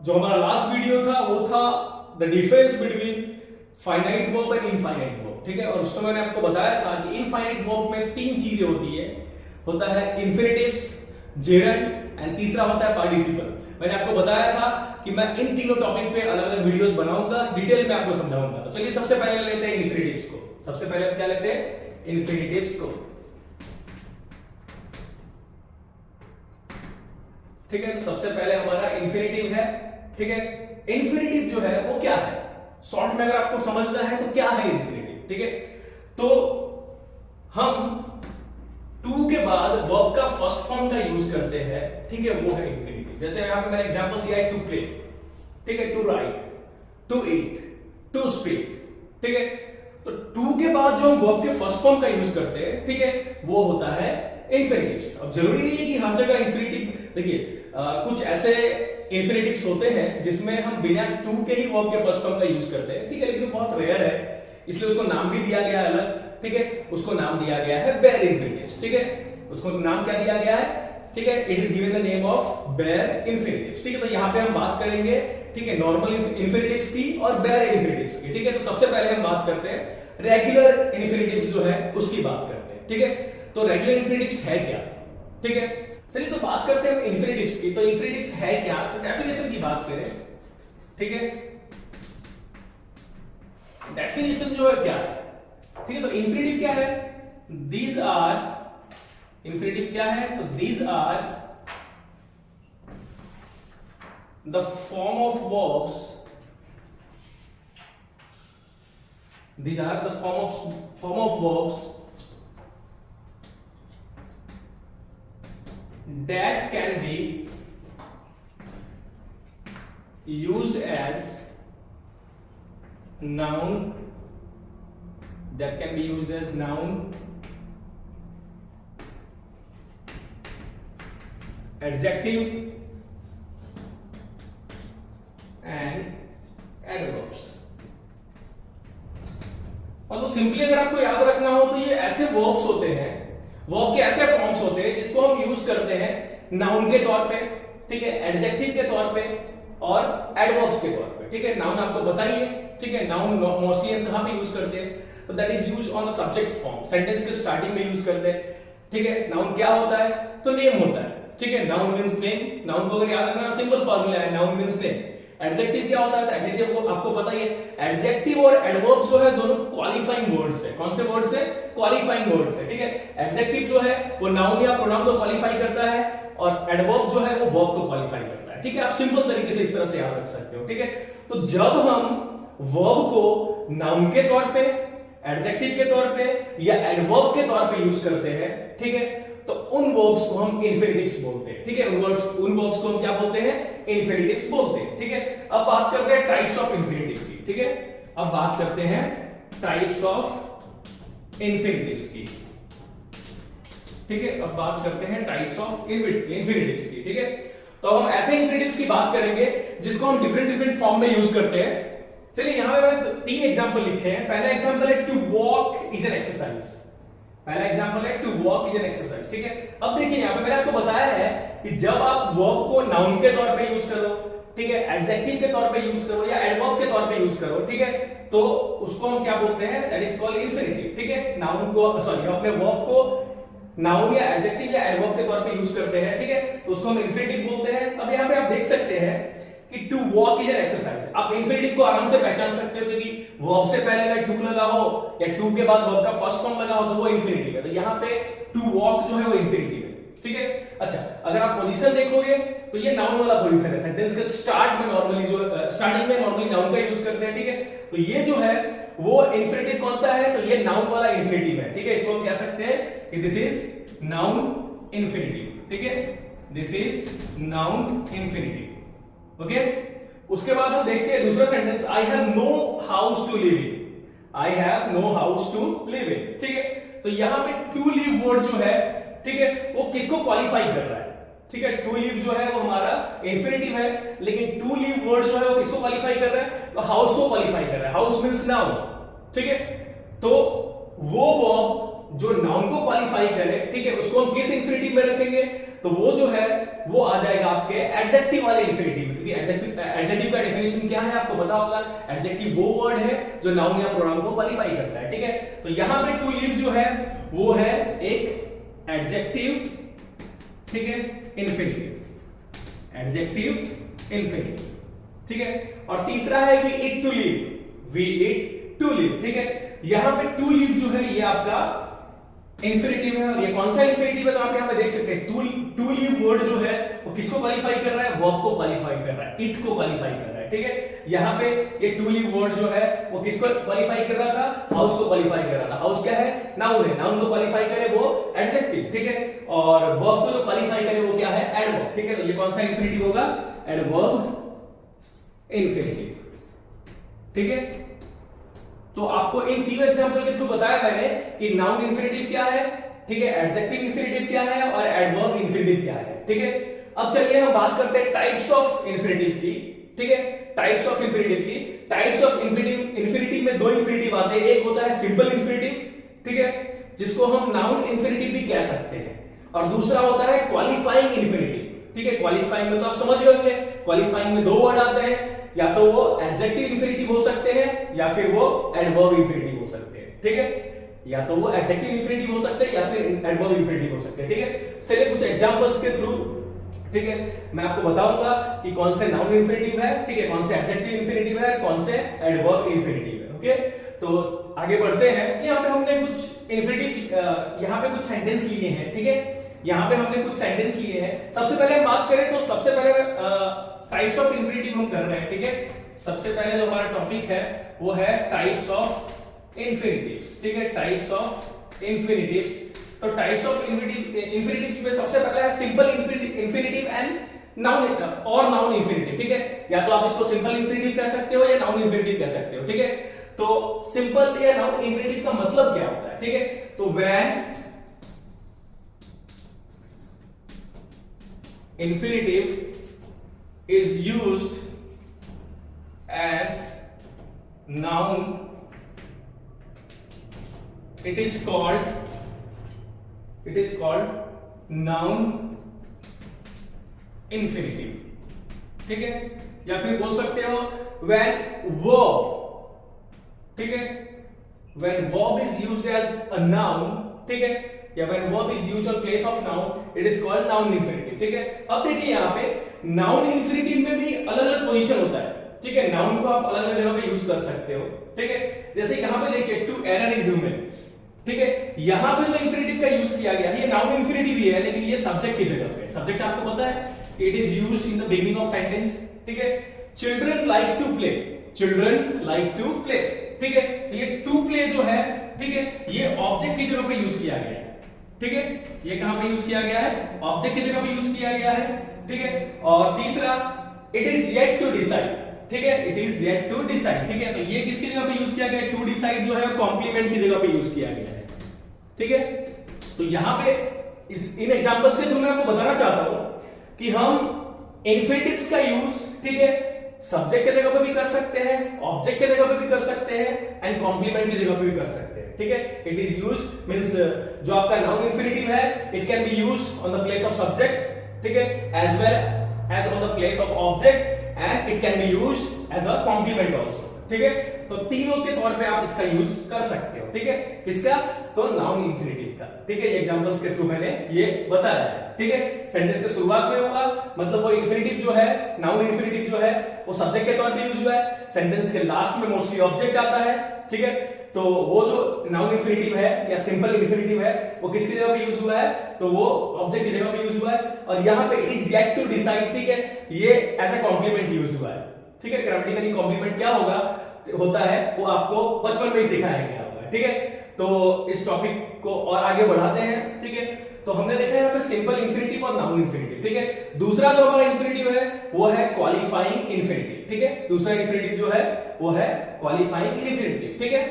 जो हमारा last video था वो था the difference between finite verb and infinite verb, ठीक है। और उस समय मैंने आपको बताया था कि इनफाइनाइट वर्ब में तीन चीजें होती है, होता है इंफिनिटिव्स, जेरंड एंड तीसरा होता है पार्टिसिपल। मैंने आपको बताया था कि मैं इन तीनों टॉपिक पे अलग अलग वीडियोस बनाऊंगा, डिटेल में आपको समझाऊंगा। तो चलिए सबसे पहले लेते हैं इंफिनिटिव्स को। सबसे पहले क्या लेते हैं? इंफिनिटिव्स को, ठीक है। तो सबसे पहले हमारा इंफिनिटिव है, ठीक है। इंफिनिटिव जो है वो क्या है, शॉर्ट में अगर आपको समझना है तो क्या है इंफिनिटिव, ठीक है। तो हम टू के बाद वर्ब का फर्स्ट फॉर्म का यूज करते हैं, ठीक है, वो है इंफिनिटिव। जैसे यहां पे मैंने एग्जांपल दिया है टू प्ले, ठीक है, to write, to eat, to speak, ठीक है। तो टू के बाद जो हम वर्ब के फर्स्ट फॉर्म का यूज करते हैं, ठीक है, वो होता है इंफिनिटिव्स। अब जरूरी नहीं है कि हर जगह इंफिनिटिव, देखिए कुछ ऐसे इंफिनिटिव्स होते हैं जिसमें हम बिना टू के ही वर्ब के फर्स्ट फॉर्म का यूज करते हैं, ठीक है, लेकिन वो बहुत रेयर है, इसलिए उसको नाम भी दिया गया है अलग, ठीक है। उसको नाम दिया गया है बेयर इंफिनिटिव्स, ठीक है। उसको नाम क्या दिया गया है, ठीक है, it is given the name of bare infinitives, ठीक है। तो यहां पे हम बात करेंगे, ठीक है, नॉर्मल इंफिनिटिव्स की और बेयर इंफिनिटिव्स की, ठीक है। तो सबसे पहले हम बात करते हैं रेगुलर इंफिनिटिव्स जो है उसकी बात करते हैं, ठीक है। तो रेगुलर इंफिनिटिव्स है क्या, ठीक है। चलिए तो बात करते हैं इंफिनिटिव्स की। तो इंफिनिटिव्स है क्या, तो डेफिनेशन की बात करें, ठीक है। डेफिनेशन जो है क्या है, ठीक है। तो इंफिनिटिव क्या है, दीज आर, इंफिनिटिव क्या है, तो these are the form of verbs, these are the form of verbs that can be used as noun, that can be used as noun, adjective and adverbs। मतलब simply अगर आपको याद रखना हो तो ये ऐसे वर्ब्स होते हैं, वर्ब के ऐसे फॉर्म्स होते हैं जिसको हम यूज करते हैं नाउन के तौर पे, ठीक है, एडजेक्टिव के तौर पे और एडवर्ब्स के तौर पे, ठीक है। नाउन आपको बताइए, ठीक है, नाउन मोस्टली हम कहां पे यूज करते हैं, तो that is used on the subject form, sentence के स्टार्टिंग में यूज करते हैं, ठीक है। नाउन क्या होता है, तो नेम होता है, ठीक है। नाउन मींस नेम, नाउन को अगर याद रखना सिंपल फार्मूला है, नाउन मींस नेम। एडजेक्टिव क्या होता है, तो एडजेक्टिव को आपको पता ही है, एडजेक्टिव और एडवर्ब्स जो है दोनों क्वालिफाइंग वर्ड्स है। कौन से वर्ड्स है, क्वालिफाइंग वर्ड्स है, ठीक है। एडजेक्टिव जो है वो नाउन या प्रोनाउन को क्वालिफाई करता है और एडवर्ब जो है वो वर्ब को क्वालिफाई करता है, ठीक है। आप सिंपल तरीके से इस तरह से याद रख सकते हो, ठीक है। तो जब हम वर्ब को नाउन के तौर पे, एडजेक्टिव के तौर पे या एडवर्ब के तौर पे यूज करते हैं, ठीक है, तो उन वर्ब्स को हम इंफिनिटिव्स बोलते हैं, ठीक है। उन वर्ब्स को हम क्या बोलते हैं, इंफिनिटिव्स बोलते हैं, ठीक है। अब बात करते हैं टाइप्स ऑफ इंफिनिटिव की, ठीक है। अब बात करते हैं टाइप्स ऑफ इंफिनिटिव्स की, ठीक है। अब बात करते हैं टाइप्स ऑफ इंफिनिटिव्स की, ठीक है। तो हम ऐसे इंफिनिटिव्स की बात करेंगे जिसको हम डिफरेंट डिफरेंट फॉर्म में यूज करते हैं। चलिए यहां पे मैंने तीन एग्जांपल लिखे हैं। पहला एग्जांपल है to walk is an exercise, पहला एग्जांपल है to walk is an exercise, ठीक है। अब देखिए यहां पे मैंने आपको बताया है कि जब आप वर्ब को नाउन के तौर पे यूज करो, ठीक है, एडजेक्टिव के तौर पे यूज करो या एडवर्ब के तौर पे यूज करो, ठीक है, तो उसको हम क्या बोलते हैं, दैट इज कॉल्ड इंफिनिटिव, ठीक है। नाउन को सॉरी अपने वर्ब को नाउन या एडजेक्टिव या एडवर्ब के तौर पे यूज करते हैं, ठीक है, तो उसको हम इंफिनिटिव बोलते हैं। अब यहां पे आप देख सकते हैं कि to walk is an exercise. आप इंफिनिटिव को आराम से पहचान सकते हो क्योंकि वर्ब से पहले अगर टू लगा हो या टू के बाद वर्ब का फर्स्ट फॉर्म लगा हो तो वो इंफिनिटिव है। तो यहां पे टू वॉक जो है वो इंफिनिटिव है, ठीक है। अच्छा, अगर आप पोजीशन देखोगे तो ये नाउन वाला पोजीशन है, सेंटेंस के स्टार्ट में नॉर्मली जो स्टार्टिंग में नॉर्मली नाउन का यूज करते हैं, ठीक है। तो ये जो है वो इंफिनिटिव कौन सा है, तो ये नाउन वाला इंफिनिटिव है, ठीक है। इसको हम कह सकते हैं कि दिस इज नाउन इंफिनिटिव, ठीक है, this is noun infinitive, okay. उसके बाद हम देखते हैं दूसरा sentence, I have no house to live in, I have no house to live in, ठीक है। तो यहां पे टू लिव वर्ड जो है, ठीक है, वो किसको क्वालिफाई कर रहा है, ठीक है। टू लिव जो है वो हमारा इंफिनिटिव है, लेकिन टू लिव वर्ड जो है वो किसको क्वालिफाई कर रहा है, तो हाउस को क्वालिफाई कर रहा है। हाउस मींस नाउन, ठीक है। तो वो वर्ब जो नाउन को क्वालिफाई करे, ठीक है, उसको हम किस इंफिनिटिव में रखेंगे, तो वो जो है वो आ जाएगा आपके एडजेक्टिव वाले इंफिनिटिव में, क्योंकि एडजेक्टिव का डेफिनेशन क्या है आपको पता होगा, एडजेक्टिव वो वर्ड है जो नाउन या प्रोनाउन को क्वालिफाई करता है, ठीक है। तो यहां पे टू लिव जो है वो है एक एडजेक्टिव, ठीक है, इंफिनिटिव, एडजेक्टिव इंफिनिटिव, ठीक है। और तीसरा है we eat to live, we eat to live, ठीक है। यहां पे टू लिव जो है ये आपका इंफिनिटिव है, और ये कौन सा इंफिनिटिव है तो आप यहां पे देख सकते हैं टू लिव वर्ड जो है वो किसको क्वालिफाई कर रहा है, वर्ब को क्वालिफाई कर रहा है, इट को क्वालिफाई कर रहा है, ठीक है। यहां पे ये टू लिव वर्ड जो है वो किसको क्वालिफाई कर रहा था, हाउस को क्वालिफाई कर रहा था। हाउस क्या है, नाउन है, नाउन को क्वालिफाई करे वो एडजेक्टिव, ठीक है। और वर्ब को जो क्वालिफाई करे वो क्या है, एडवर्ब, ठीक है। तो ये कौन सा इंफिनिटिव होगा, एडवर्ब इंफिनिटिव, ठीक है। तो आपको इन तीन एग्जांपल के थ्रू बताया मैंने कि नाउन इंफिनिटिव क्या है, ठीक है, एडजेक्टिव इंफिनिटिव क्या है और एडवर्ब इंफिनिटिव क्या है, ठीक है। अब चलिए हम बात करते हैं टाइप्स ऑफ इंफिनिटिव की, ठीक है, टाइप्स ऑफ इंफिनिटिव की। टाइप्स ऑफ इंफिनिटिव में दो इंफिनिटिव आते हैं, एक होता है सिंपल इंफिनिटिव, ठीक है, जिसको हम नाउन इंफिनिटिव भी कह सकते हैं, और दूसरा होता है क्वालिफाइंग इंफिनिटिव, ठीक है। क्वालिफाइंग मतलब आप समझ गए होंगे, क्वालिफाइंग में दो वर्ड आते हैं, या तो वो एडजेक्टिव इंफिनिटिव हो सकते हैं या फिर वो एडवर्ब इंफिनिटिव हो सकते हैं, ठीक है। या तो वो एडजेक्टिव इंफिनिटिव हो सकते हैं या फिर एडवर्ब इंफिनिटिव हो सकते हैं, ठीक है। चलिए कुछ एग्जांपल्स के थ्रू, ठीक है, मैं आपको बताऊंगा कि कौन से नाउन इंफिनिटिव है, ठीक है, कौन से एडजेक्टिव इंफिनिटिव है, कौन से एडवर्ब इंफिनिटिव है, ओके। तो आगे बढ़ते हैं। यहाँ पे हमने कुछ इंफिनिटिव, यहाँ पे कुछ सेंटेंस लिए हैं, ठीक है, यहाँ पे हमने कुछ सेंटेंस लिए हैं। सबसे पहले हम बात करें तो सबसे पहले टाइप्स ऑफ इंफिनिटिव हम कर रहे हैं, ठीक है। सबसे पहले जो हमारा टॉपिक है वो है टाइप्स ऑफ इंफिनिटिव्स, ठीक है, टाइप्स ऑफ इंफिनिटिव्स। तो टाइप्स ऑफ इंफिनिटिव्स में सबसे पहला है सिंपल इंफिनिटिव एंड नाउन और नाउन इंफिनिटिव, ठीक है। या तो आप इसको सिंपल इंफिनिटिव कह सकते हो या नाउन इंफिनिटिव कह सकते हो, ठीक है। तो सिंपल या नाउन इंफिनिटिव का मतलब क्या होता है, ठीक है। तो when infinitive is used as noun, it is called noun infinitive, ठीक है। या फिर बोल सकते हो when verb, ठीक है, when verb is used as a noun, ठीक है, या when verb is used on place of noun, it is called noun infinitive, ठीक है। अब देखिए यहाँ पे नाउन इंफिनिटिव में भी अलग अलग पोजीशन होता है, ठीक है। नाउन को आप अलग अलग जगह पे यूज कर सकते हो, ठीक है। जैसे यहाँ पे देखिए टू एरर इज ह्यूमन, ठीक है। यहाँ पे जो इंफिनिटिव का यूज किया गया है ये नाउन इंफिनिटिव ही है, लेकिन ये सब्जेक्ट की जगह पे। सब्जेक्ट आपको पता है, it is used in the beginning of sentence, ठीक है। Children like to play, children like to play, ठीक है। ये टू प्ले जो है, ठीक है, ये ऑब्जेक्ट की जगह पे यूज किया गया है, ठीक है। ये कहां पे यूज किया गया है, ऑब्जेक्ट की जगह पे यूज किया गया है, ठीक है। और तीसरा it is yet to decide, ठीक है, it is yet to decide, ठीक है। तो ये किसकी जगह पे यूज किया गया है, टू डिसाइड जो है कॉम्प्लीमेंट की जगह पे यूज किया गया है, ठीक है। तो यहां पे इन एग्जांपल्स के थ्रू मैं आपको बताना चाहता हूं कि हम इंफिनिटिव्स का यूज, ठीक है, सब्जेक्ट की जगह पे भी कर सकते हैं, ऑब्जेक्ट की जगह पे भी कर सकते हैं एंड कॉम्प्लीमेंट की जगह पे भी कर सकते हैं, ठीक है। इट इज यूज्ड मींस जो आपका नाउन इंफिनिटिव है it can be used on the place of subject, ठीक है, as well as on the place of object and it can be used as a complement also, ठीक है। तो तीनों के तौर पे आप इसका यूज कर सकते हो, ठीक है। किसका, तो नाउन इंफिनिटिव का, ठीक है। ये एग्जांपल्स के थ्रू मैंने ये बताया है, ठीक है। सेंटेंस के शुरुआत में हुआ, मतलब वो इंफिनिटिव जो है, नाउन इंफिनिटिव जो है वो सब्जेक्ट के तौर पे यूज हुआ है। सेंटेंस के लास्ट में मोस्टली ऑब्जेक्ट आता है, ठीक है। तो वो जो नाउन इंफिनिटिव है या सिंपल इंफिनिटिव है वो किसकी जगह पे यूज हुआ है, तो वो ऑब्जेक्ट की जगह पे यूज हुआ है। और यहाँ पे it is yet to decide, ठीक है, ये एज अ कॉम्प्लीमेंट यूज हुआ है, ठीक है। ग्रामेटिकली कॉम्प्लीमेंट क्या होता है वो आपको बचपन में ही सिखाया गया होगा, ठीक है। तो इस टॉपिक को और आगे बढ़ाते हैं, ठीक है। तो हमने देखा यहाँ पे सिंपल इंफिनिटिव और नाउन इंफिनिटिव, ठीक है। दूसरा जो हमारा इंफिनिटिव है वो है क्वालिफाइंग इंफिनिटिव, ठीक है। दूसरा इंफिनिटिव जो है वो है क्वालिफाइंग इंफिनिटिव, ठीक है।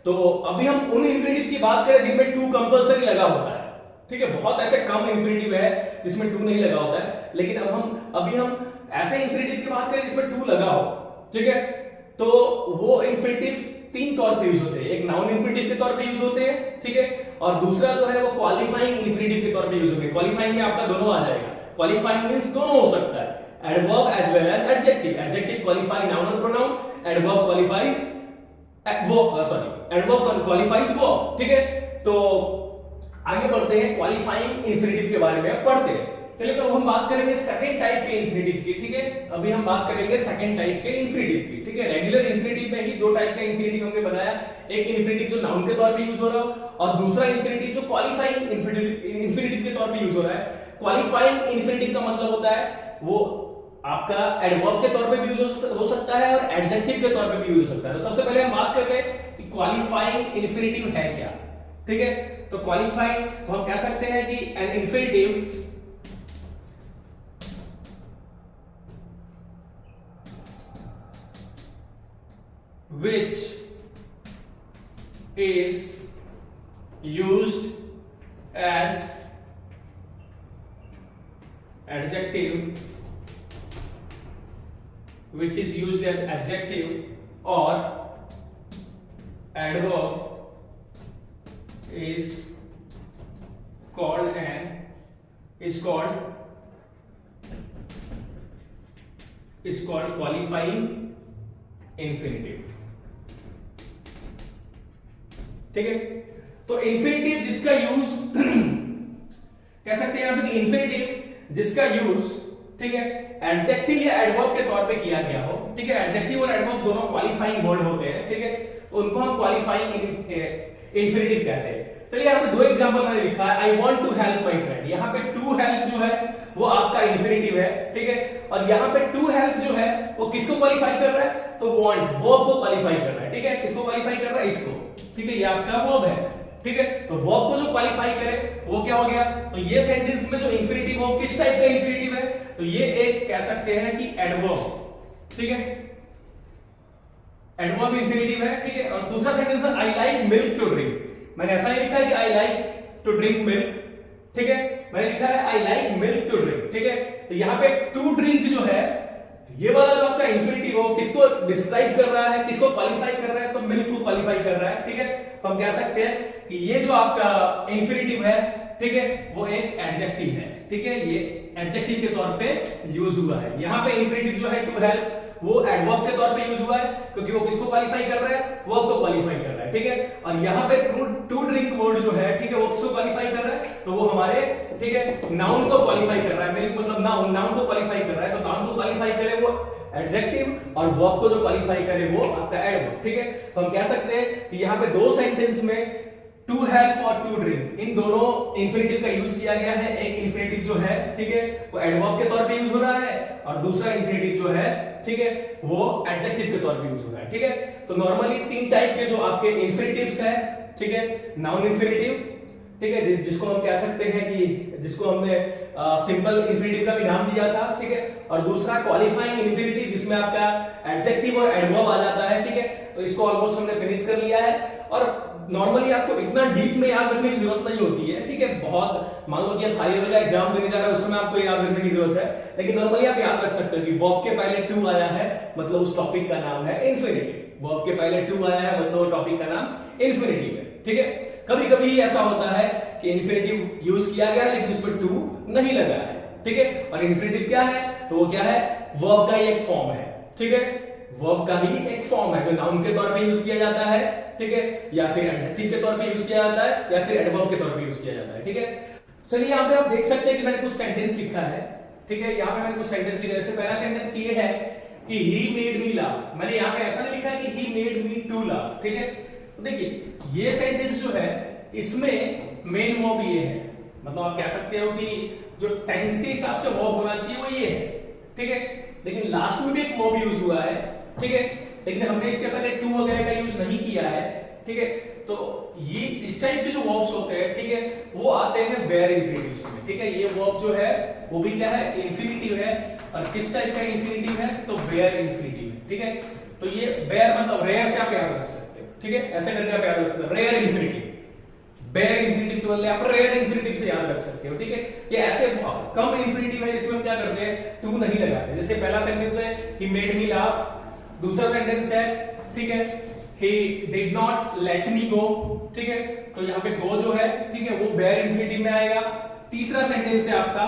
तो अभी हम उन इंफिनिटिव की बात करें जिनमें टू कंपलसरी लगा होता है, ठीक है। बहुत ऐसे कम इंफिनिटिव है जिसमें टू नहीं लगा होता है, लेकिन अभी हम ऐसे इंफिनिटिव की बात करें जिसमें टू लगा हो, ठीक है। तो वो इंफिनिटिव्स तीन तौर पे यूज होते हैं, एक नाउन इंफिनिटिव के तौर पे यूज होते हैं, ठीक है। और दूसरा जो है वो क्वालिफाइंग इंफिनिटिव के तौर पे यूज होंगे। क्वालिफाइंग में आपका दोनों आ जाएगा, क्वालिफाइंग मींस दोनों हो सकता है, adverb as well as adjective. Adjective qualify noun और pronoun, adverb qualifies adverb qualifies verb. ठीक है, तो आगे बढ़ते हैं, क्वालिफाइंग इंफिनिटिव के बारे में पढ़ते हैं। चलिए, तो हम बात करेंगे सेकंड टाइप के इंफिनिटिव की। ठीक है, अभी हम बात करेंगे सेकंड टाइप के इंफिनिटिव की। ठीक है, रेगुलर इंफिनिटिव में ही दो टाइप का इंफिनिटिव हमने बनाया, एक इंफिनिटिव जो नाउन के तौर पे यूज हो रहा है और दूसरा इंफिनिटिव जो क्वालिफाइंग इंफिनिटिव के तौर पे यूज हो रहा है। क्वालिफाइंग इंफिनिटिव का मतलब होता है वो आपका एडवर्ब के तौर पे भी यूज हो सकता है और एडजेक्टिव के तौर पे भी यूज हो सकता है। तो सबसे पहले हम बात करते हैं कि क्वालिफाइंग इंफिनिटिव है क्या। ठीक है, तो क्वालिफाइंग तो हम कह सकते हैं कि an infinitive which is used as adjective, which is used as adjective or adverb is called qualifying infinitive। ठीक है, तो इंफिनिटिव जिसका यूज कह सकते हैं यहां पे इंफिनिटिव जिसका यूज, ठीक है, एडजेक्टिव या एडवर्ब के तौर पे किया गया हो। ठीक है, एडजेक्टिव और एडवर्ब दोनों क्वालिफाइंग वर्ड होते हैं। ठीक है, तो उनको हम क्वालिफाइंग इंफिनिटिव कहते हैं। चलिए, यहां पे दो एग्जांपल मैंने लिखा है, I want to help my friend. यहां पे टू हेल्प जो है वो आपका इंफिनिटिव है। ठीक है, और यहां पे टू हेल्प जो है वो किसको क्वालिफाई कर रहा है, तो वांट वर्ब को क्वालिफाई कर रहा है। ठीक है, किसको क्वालिफाई कर रहा है, इसको। ठीक है, ये आपका वर्ब है। ठीक है, तो वर्ब को जो क्वालिफाई करे वो क्या हो गया, तो ये सेंटेंस में जो इंफिनिटिव हो किस टाइप का इंफिनिटिव है, तो ये एक कह सकते हैं कि एडवर्ब। ठीक है, एडवर्ब इंफिनिटिव है। ठीक है, और दूसरा सेंटेंस है I like milk to drink. मैंने ऐसा ही लिखा है कि I like to drink milk. ठीक है, मैंने लिखा है I like milk to drink. ठीक है, तो यहां पे टू ड्रिंक जो है ये वाला जो आपका इंफिनिटिव हो किसको डिस्क्राइब कर रहा है, किसको क्वालिफाई कर रहा है, तो मिल्क को क्वालिफाई कर रहा है। ठीक है, तो हम कह सकते हैं कि ये जो आपका इंफिनिटिव है, ठीक है, वो एक एडजेक्टिव है। ठीक है, ये एडजेक्टिव के तौर पे यूज हुआ है। यहां पे इंफिनिटिव जो है टू हेल्प वो एडवर्ब के तौर पे यूज हुआ है क्योंकि वो किसको क्वालिफाई कर रहा है, वर्ब को क्वालिफाई कर रहा है। ठीक है, और यहां पे टू ड्रिंक वर्ड जो है, ठीक है, वो किसको क्वालिफाई कर रहा है, तो वो हमारे, ठीक है, नाउन को क्वालिफाई कर रहा है। मिल्क मतलब नाउन को क्वालिफाई कर रहा है, तो नाउन को क्वालिफाई करे वो एडजेक्टिव और वर्ब को जो क्वालिफाई करे वो आपका एडवर्ब। ठीक है, तो हम कह सकते हैं कि यहाँ पे दो सेंटेंस में टू हेल्प और टू ड्रिंक इन दोनों इंफिनिटिव का यूज किया गया है। एक इंफिनिटिव जो है, ठीक है, वो एडवर्ब के तौर पे यूज हो रहा है और दूसरा इंफिनिटिव जो है, ठीक है, वो एडजेक्टिव के तौर पे यूज हो रहा है। ठीक है, तो नॉर्मली तीन टाइप के जो आपके इंफिनिटिव्स हैं, ठीक है, नाउन इंफिनिटिव, ठीक है, जिसको हम कह सकते हैं कि जिसको हमने सिंपल इंफिनिटिव का भी नाम दिया था। ठीक है, और दूसरा क्वालिफाइंग इंफिनिटिव जिसमें आपका एडजेक्टिव और एडवर्ब आ जाता है। ठीक है, तो इसको ऑलमोस्ट हमने फिनिश कर लिया है और नॉर्मली आपको इतना डीप में याद रखने की जरूरत नहीं होती है। ठीक है, बहुत मान लो कि आप हाई लेवल का एग्जाम देने जा रहे हो, उसमें आपको याद रखने की जरूरत है, लेकिन नॉर्मली आप याद रख सकते हो कि वर्ब के पहले टू आया है मतलब उस टॉपिक का नाम है इंफिनिटिव। वर्ब के पहले टू आया है मतलब वो टॉपिक का नाम इंफिनिटिव है। ठीक है, कभी कभी ऐसा होता है कि इंफिनिटिव यूज किया गया लेकिन उस पर टू नहीं लगा है। ठीक है, और इंफिनिटिव क्या है, तो वो क्या है, वर्ब का ही एक फॉर्म है। ठीक है, वर्ब का ही एक फॉर्म है जो नाउन के तौर पे यूज किया जाता है। ठीक है, या फिर एडजेक्टिव के तौर पे यूज किया जाता है या फिर एडवर्ब के तौर पे यूज किया जाता है। ठीक है, चलिए यहाँ पे आप देख सकते हैं कि मैंने कुछ सेंटेंस लिखा है। ठीक है, यहाँ पे मैंने कुछ सेंटेंस लिखा है। जैसे पहला सेंटेंस ये है कि he made me laugh। मैंने यहाँ पे ऐसा नहीं लिखा है कि he made me to laugh। ठीक है, तो देखिए ये सेंटेंस जो है इसमें मेन वर्ब ये है, मतलब आप कह सकते हो कि जो टेंस के हिसाब से वर्ब होना चाहिए वो ये है। ठीक है, लेकिन लास्ट में भी एक वर्ब यूज हुआ है। ठीक है, लेकिन हमने इसके पहले टू वगैरह का यूज नहीं किया है। ठीक है, तो ये इस टाइप के जो वर्ब्स होते हैं, ठीक है, वो आते हैं बेयर इंफिनिटिव्स में। ठीक है, ये वर्ब जो है वो भी क्या है, इंफिनिटिव है। और किस टाइप का इंफिनिटिव है, तो बेयर इंफिनिटिव है। ठीक है, तो ये बेयर मतलब रेयर से आप याद रख सकते हो। ठीक है, ऐसे करके आप याद रखते हो, रेयर इंफिनिटिव। बेयर इंफिनिटिव के बदले आप रेयर इंफिनिटिव से याद रख सकते हो। ठीक है, ये ऐसे कम इंफिनिटिव है जिसमें हम क्या करते हैं, टू नहीं लगाते। जैसे पहला सेंटेंस है he made me laugh, दूसरा सेंटेंस है, ठीक है, he did not let me go। ठीक है, तो यहाँ पे go जो है, ठीक है, वो बेयर इंफिनिटिव में आएगा। तीसरा सेंटेंस है आपका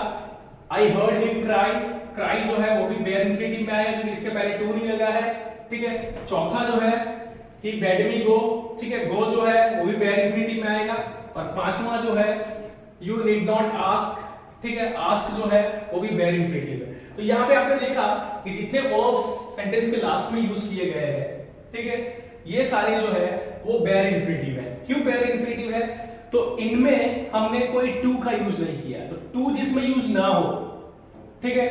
I heard him cry, cry जो है वो भी बेयर इंफिनिटिव में आएगा क्योंकि इसके पहले टू नहीं लगा है, ठीक है। चौथा जो है ही बेड मी गो, ठीक है, गो जो है वो भी बेयर इंफिनिटिव में आएगा। और पांचवा जो है यू नीड नॉट आस्क, ठीक है, आस्क जो है वो भी बेयर इंफिनिटिव है। तो यहाँ पे आपने देखा कि जितने वर्ब्स सेंटेंस के लास्ट में यूज किए गए हैं, ठीक है, ये सारे जो है वो बेयर इंफिनिटिव है। क्यों बेयर इंफिनिटिव है? तो इनमें हमने कोई टू का यूज नहीं किया। तो टू जिसमें यूज ना हो, ठीक है,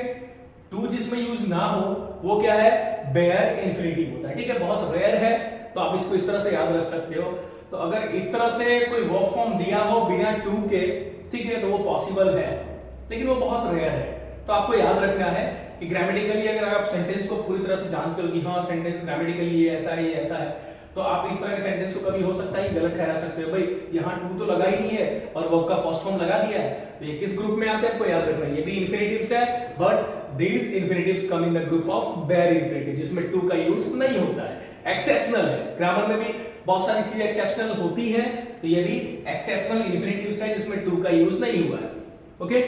टू जिसमें यूज ना हो वो क्या है? बेयर इंफिनिटिव होता है, ठीक है। बहुत रेयर है, तो आप इसको इस तरह से याद रख सकते हो। तो अगर इस तरह से कोई वर्ब फॉर्म दिया हो बिना टू के, ठीक है, तो वो पॉसिबल है, लेकिन वो बहुत रेयर है। तो आपको याद रखना है कि ग्रामेटिकली अगर आप सेंटेंस को पूरी तरह से जानते हो कि हाँ सेंटेंस ग्रामेटिकली ये ऐसा है, ये ऐसा है, तो आप इस तरह के सेंटेंस को कभी हो सकता है गलत ठहरा सकते हो। भाई यहाँ टू तो लगा ही नहीं है और वर्ब का फर्स्ट फॉर्म लगा दिया है, तो ये किस ग्रुप में आते हैं आपको याद रखना है। ये भी इंफिनिटिव्स है, but these infinitives come in the group of bare infinitive, जिसमें टू का यूज नहीं होता है। एक्सेप्शनल है, ग्रामर में भी बहुत सारी चीजें एक्सेप्शनल होती हैं, तो ये भी एक्सेप्शनल इंफिनिटिव्स है जिसमें टू का यूज नहीं हुआ है। ओके